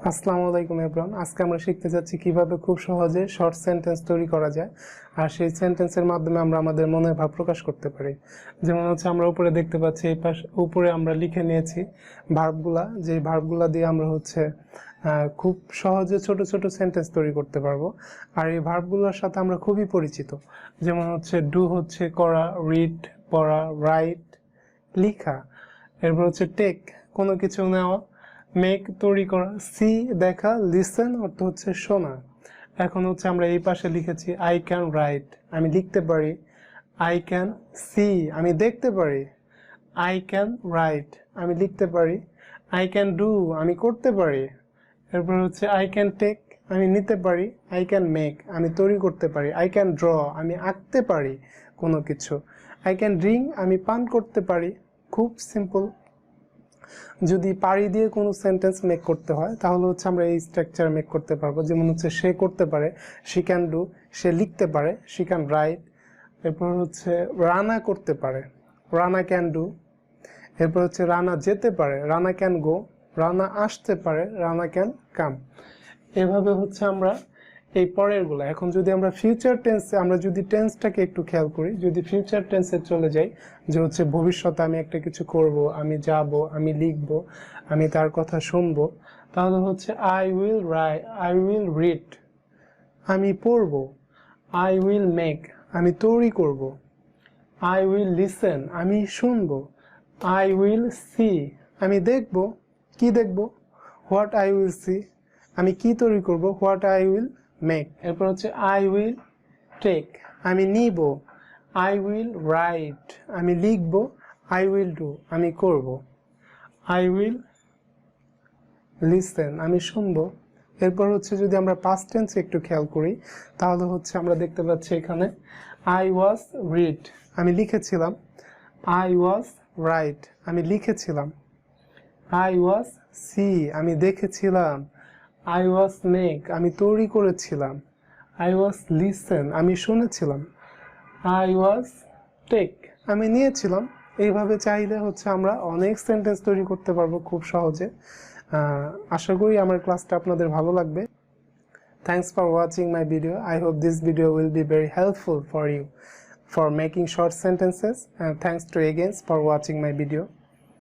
আসসালামু আলাইকুম এভরিওয়ান। আজকে আমরা শিখতে যাচ্ছি কিভাবে খুব সহজে শর্ট সেন্টেন্স তৈরি করা যায় আর সেই সেন্টেন্সের মাধ্যমে আমরা আমাদের মনের ভাব প্রকাশ করতে পারি। যেমন হচ্ছে আমরা উপরে দেখতে পাচ্ছি, এই পাশে উপরে আমরা লিখে নিয়েছি ভার্বগুলা, যে ভার্বগুলা দিয়ে আমরা হচ্ছে খুব সহজে ছোট ছোট সেন্টেন্স তৈরি করতে পারবো। আর এই ভার্বগুলোর সাথে আমরা খুবই পরিচিত। যেমন হচ্ছে ডু হচ্ছে করা, রিড পড়া, রাইট লিখা, এরপর হচ্ছে টেক কোনো কিছু নেওয়া, মেক তৈরি করা, সি দেখা, লিসেন অর্থ হচ্ছে শোনা। এখন হচ্ছে আমরা এই পাশে লিখেছি আই ক্যান রাইট, আমি লিখতে পারি। আই ক্যান সি, আমি দেখতে পারি। আই ক্যান রাইট, আমি লিখতে পারি। আই ক্যান ডু, আমি করতে পারি। এরপর হচ্ছে আই ক্যান টেক, আমি নিতে পারি। আই ক্যান মেক, আমি তৈরি করতে পারি। আই ক্যান ড্র, আমি আঁকতে পারি কোনো কিছু। আই ক্যান ড্রিঙ্ক, আমি পান করতে পারি। খুব সিম্পল। যদি পারি দিয়ে কোনো সেন্টেন্স মেক করতে হয় তাহলে হচ্ছে আমরা এই স্ট্রাকচার মেক করতে পারবো। যেমন হচ্ছে সে করতে পারে, শি ক্যান ডু। সে লিখতে পারে, শি ক্যান রাইট। এরপর হচ্ছে রানা করতে পারে, রানা ক্যান ডু। এরপর হচ্ছে রানা যেতে পারে, রানা ক্যান গো। রানা আসতে পারে, রানা ক্যান কাম। এভাবে হচ্ছে আমরা এই পরেরগুলো। এখন যদি আমরা ফিউচার টেন্সে, আমরা যদি টেন্সটাকে একটু খেয়াল করি, যদি ফিউচার টেন্সে চলে যাই, যে হচ্ছে ভবিষ্যতে আমি একটা কিছু করব, আমি যাব, আমি লিখব, আমি তার কথা শুনবো, তাহলে হচ্ছে I will write, I will read, আমি পড়ব। আই উইল মেক, আমি তৈরি করব। আই উইল লিসেন, আমি শুনব। আই উইল সি, আমি দেখব। কি দেখব? হোয়াট আই উইল সি, আমি কি তৈরি করব। What I will make. এরপর হচ্ছে আই উইল টেক, আমি নিব। আই উইল রাইট, আমি লিখব। আই উইল ডু, আমি করব। আই উইল লিসেন, আমি শুনবো। এরপর হচ্ছে যদি আমরা পাস্ট টেন্স একটু খেয়াল করি তাহলে হচ্ছে আমরা দেখতে পাচ্ছি এখানে আই ওয়াজ রিড, আমি লিখেছিলাম। আই ওয়াজ রাইট, আমি লিখেছিলাম। আই ওয়াজ সি, আমি দেখেছিলাম। আই ওয়াজ মেক, আমি তৈরি করেছিলাম। আই ওয়াজ লিসেন, আমি শুনেছিলাম। আই ওয়াজ টেক, আমি নিয়েছিলাম। এইভাবে চাইলে হচ্ছে আমরা অনেক সেন্টেন্স তৈরি করতে পারবো খুব সহজে। আশা করি আমার ক্লাসটা আপনাদের ভালো লাগবে। Thanks for watching my video. I hope this video will be very helpful for you for making short sentences, and thanks to again for watching my video.